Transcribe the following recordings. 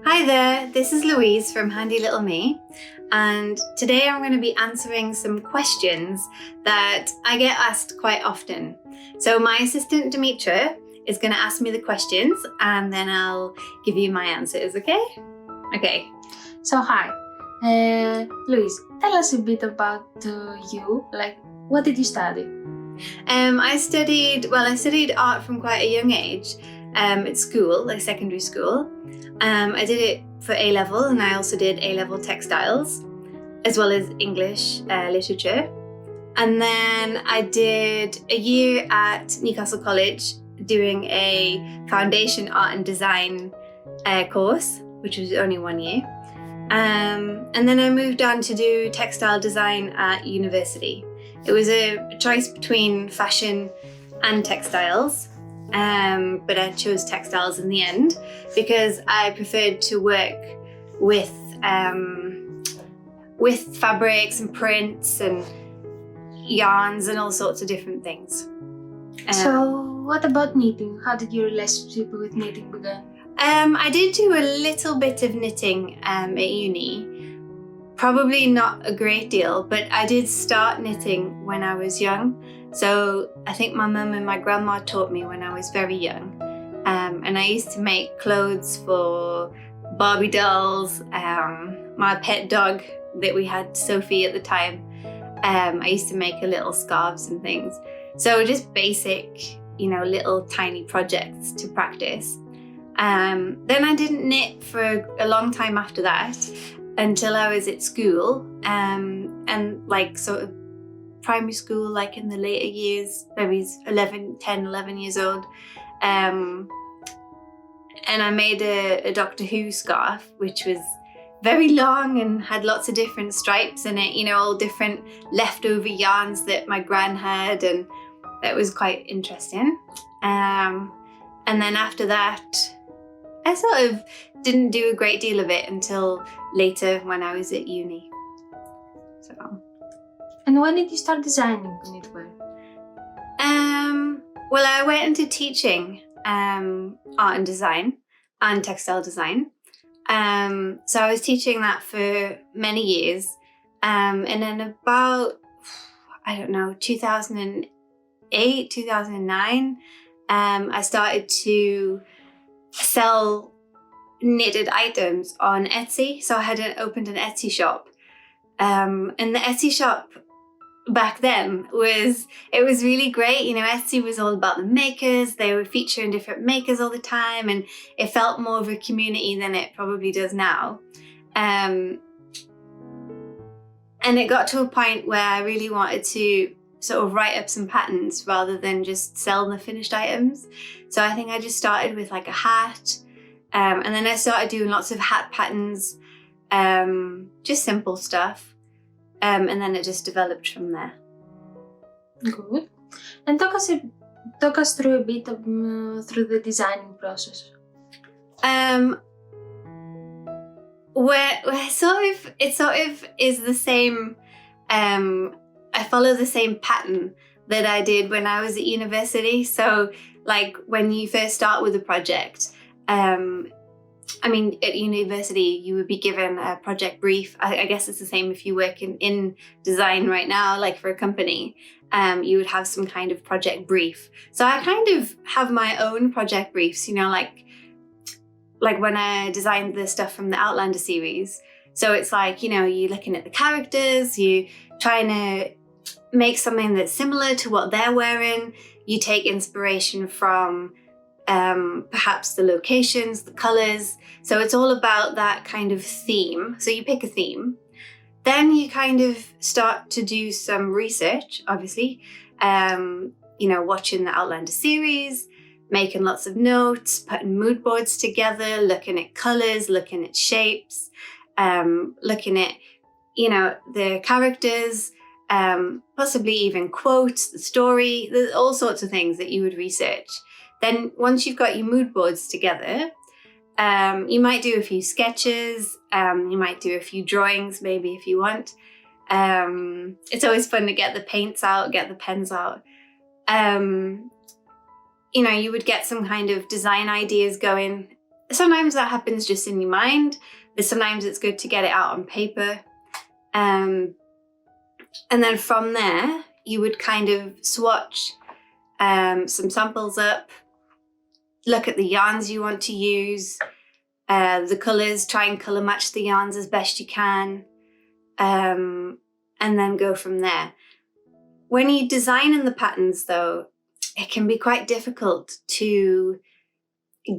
Hi there, this is Louise from Handy Little Me, and today I'm going to be answering some questions that I get asked quite often. So my assistant Demetra is going to ask me the questions and then I'll give you my answers, okay? Okay. So hi, Louise, tell us a bit about you. Like, what did you study? I studied art from quite a young age at school, like secondary school. I did it for A-level, and I also did A-level textiles, as well as English literature. And then I did a year at Newcastle College doing a foundation art and design course, which was only 1 year. And then I moved on to do textile design at university. It was a choice between fashion and textiles, but I chose textiles in the end because I preferred to work with fabrics and prints and yarns and all sorts of different things. So what about knitting? How did your relationship with knitting begin? I did do a little bit of knitting at uni. Probably not a great deal, but I did start knitting when I was young. So I think my mum and my grandma taught me when I was very young. And I used to make clothes for Barbie dolls, my pet dog that we had, Sophie, at the time. I used to make her little scarves and things. So just basic, little tiny projects to practice. Then I didn't knit for a long time after that, until I was at school, and like sort of primary school, like in the later years, maybe 11 years old. And I made a Doctor Who scarf, which was very long and had lots of different stripes in it, all different leftover yarns that my gran had, and that was quite interesting. And then after that, I sort of didn't do a great deal of it until later when I was at uni. So. And when did you start designing knitwear? Well, I went into teaching art and design and textile design. So I was teaching that for many years. And then about, 2008, 2009, I started to sell knitted items on Etsy. So I had opened an Etsy shop. And the Etsy shop back then was really great. Etsy was all about the makers. They were featuring different makers all the time, and it felt more of a community than it probably does now. And it got to a point where I really wanted to sort of write up some patterns rather than just sell the finished items. So I think I just started with like a hat, and then I started doing lots of hat patterns, just simple stuff. And then it just developed from there. Good. And talk us through a bit of through the designing process. Where it sort of is the same. I follow the same pattern that I did when I was at university. So, like when you first start with a project. At university, you would be given a project brief. I guess it's the same if you work in design right now, like for a company. You would have some kind of project brief. So I kind of have my own project briefs, like when I designed the stuff from the Outlander series. So it's like, you're looking at the characters, you're trying to make something that's similar to what they're wearing. You take inspiration from perhaps the locations, the colors. So it's all about that kind of theme. So you pick a theme. Then you kind of start to do some research, obviously, watching the Outlander series, making lots of notes, putting mood boards together, looking at colors, looking at shapes, looking at, the characters, possibly even quotes, the story. There's all sorts of things that you would research. Then once you've got your mood boards together, you might do a few sketches, you might do a few drawings maybe if you want. It's always fun to get the paints out, get the pens out. You would get some kind of design ideas going sometimes that happens just in your mind, but sometimes it's good to get it out on paper. And then from there, you would kind of swatch some samples up, look at the yarns you want to use, the colours, try and colour match the yarns as best you can, and then go from there. When you design in the patterns though, it can be quite difficult to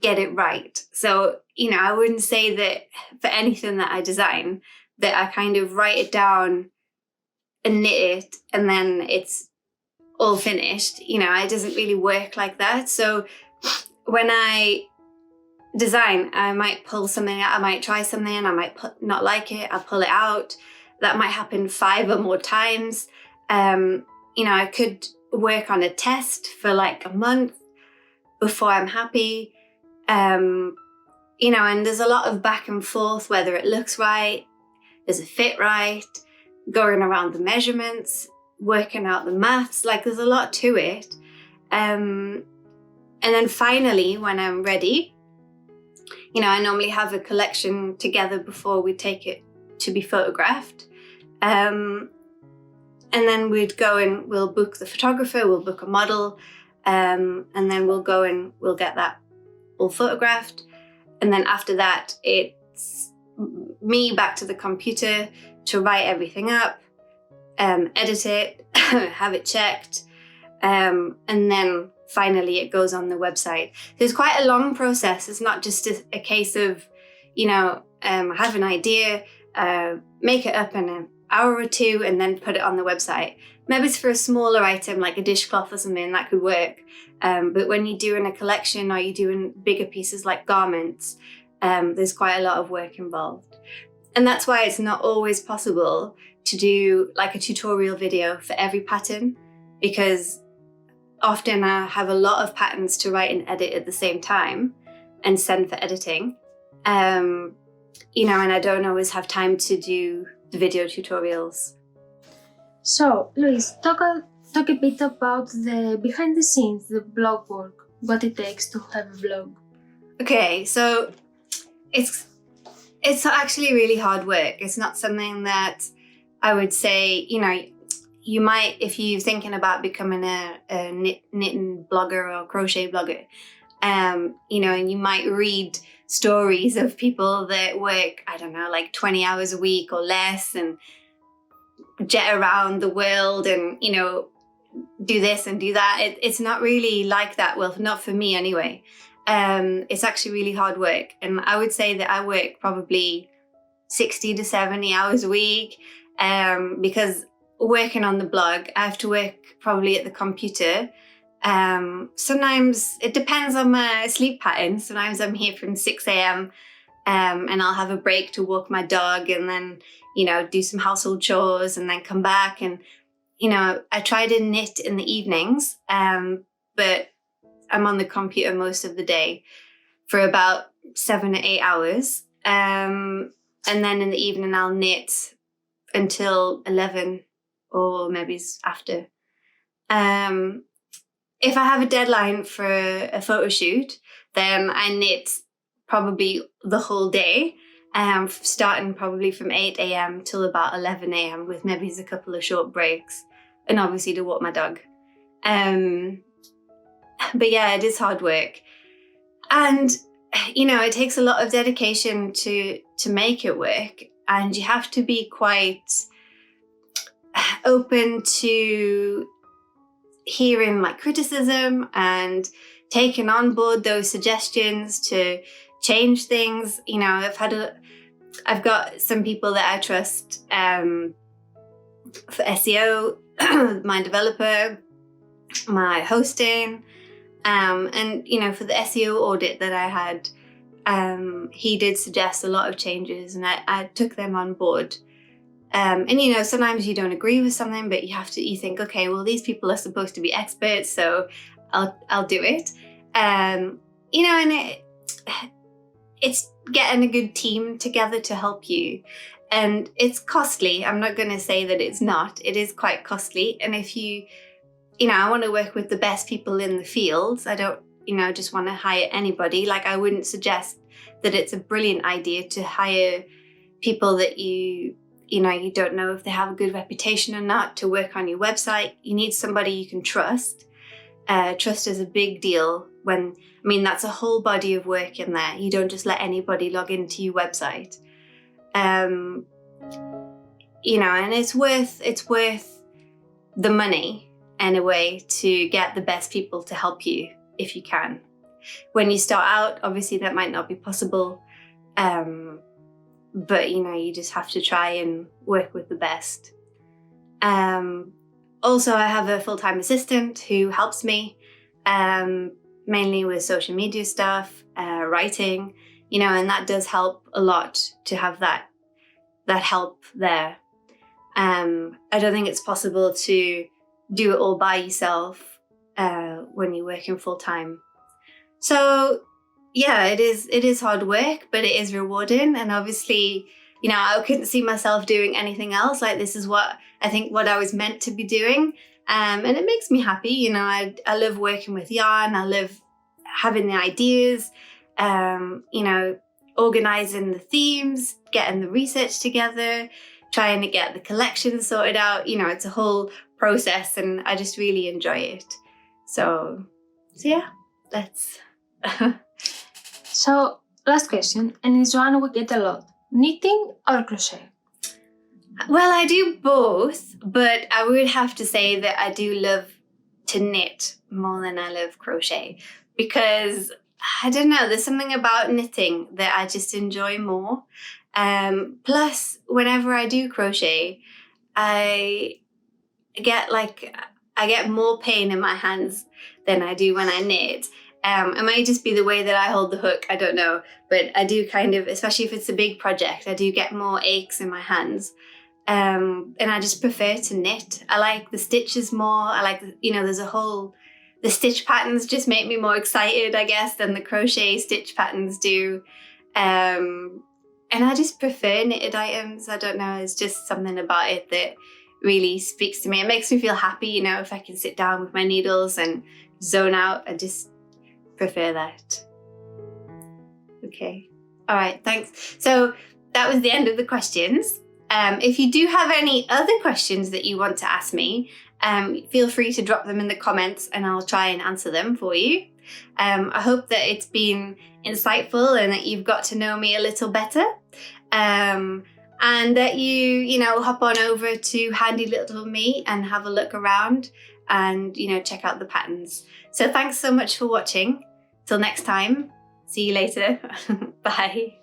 get it right. So, I wouldn't say that for anything that I design, that I kind of write it down and knit it and then it's all finished. It doesn't really work like that. So when I design, I might pull something out, I might try something, I might not like it, I'll pull it out. That might happen 5 or more times. I could work on a test for like a month before I'm happy. And there's a lot of back and forth, whether it looks right, does it fit right, going around the measurements, working out the maths, like there's a lot to it. And then finally, when I'm ready, I normally have a collection together before we take it to be photographed. And then we'd go and we'll book the photographer, we'll book a model, and then we'll go and we'll get that all photographed. And then after that, it's me back to the computer to write everything up, edit it, have it checked, and then finally it goes on the website. So it's quite a long process. It's not just a case of, have an idea, make it up in an hour or two and then put it on the website. Maybe it's for a smaller item like a dishcloth or something, that could work. But when you're doing a collection or you're doing bigger pieces like garments, there's quite a lot of work involved. And that's why it's not always possible to do like a tutorial video for every pattern, because often I have a lot of patterns to write and edit at the same time and send for editing. And I don't always have time to do the video tutorials. So, Louise, talk a bit about the behind the scenes, the blog work, what it takes to have a blog. Okay, so it's actually really hard work. It's not something that I would say, you might, if you're thinking about becoming a knitting blogger or crochet blogger, and you might read stories of people that work, I don't know, like 20 hours a week or less and jet around the world and, do this and do that. It's not really like that. Well, not for me anyway. It's actually really hard work. And I would say that I work probably 60 to 70 hours a week, because working on the blog, I have to work probably at the computer. Sometimes it depends on my sleep pattern. Sometimes I'm here from 6 a.m. And I'll have a break to walk my dog and then, do some household chores and then come back. And, I try to knit in the evenings, but I'm on the computer most of the day for about 7 to 8 hours. And then in the evening I'll knit until 11 or maybe after. If I have a deadline for a photo shoot, then I knit probably the whole day, starting probably from 8 a.m. till about 11 a.m. with maybe a couple of short breaks, and obviously to walk my dog. But yeah, it is hard work. And, it takes a lot of dedication to make it work. And you have to be quite open to hearing like criticism and taking on board those suggestions to change things. I've got some people that I trust for SEO, my developer, my hosting, and for the SEO audit that I had, he did suggest a lot of changes and I took them on board. And sometimes you don't agree with something, but you think, okay, well, these people are supposed to be experts, so I'll do it. And it's getting a good team together to help you. And it's costly. I'm not going to say that it's not. It is quite costly. And if I want to work with the best people in the field. I don't, just want to hire anybody. Like I wouldn't suggest that it's a brilliant idea to hire people that you don't know if they have a good reputation or not to work on your website. You need somebody you can trust. Trust is a big deal that's a whole body of work in there. You don't just let anybody log into your website. And it's worth the money in a way to get the best people to help you if you can. When you start out, obviously that might not be possible. But you just have to try and work with the best. Also, I have a full-time assistant who helps me, mainly with social media stuff, writing, and that does help a lot to have that help there. I don't think it's possible to do it all by yourself when you're working full-time. So yeah, it is hard work, but it is rewarding. And obviously, I couldn't see myself doing anything else. Like, this is what I was meant to be doing. And it makes me happy. I love working with yarn. I love having the ideas, organizing the themes, getting the research together, trying to get the collection sorted out. It's a whole process and I just really enjoy it. So yeah, that's... So, last question, and it's one we get a lot. Knitting or crochet? Well, I do both, but I would have to say that I do love to knit more than I love crochet, because I don't know, there's something about knitting that I just enjoy more. Plus, whenever I do crochet, I get more pain in my hands than I do when I knit. It might just be the way that I hold the hook, I don't know. But I do kind of, especially if it's a big project, I do get more aches in my hands. And I just prefer to knit. I like the stitches more. I like, the stitch patterns just make me more excited, I guess, than the crochet stitch patterns do. And I just prefer knitted items. I don't know, it's just something about it that really speaks to me. It makes me feel happy, if I can sit down with my needles and zone out. I just prefer that. Okay. All right, thanks. So that was the end of the questions. If you do have any other questions that you want to ask me, feel free to drop them in the comments and I'll try and answer them for you. I hope that it's been insightful and that you've got to know me a little better. And that you hop on over to Handy Little Me and have a look around and, check out the patterns. So thanks so much for watching. Till next time, see you later. Bye.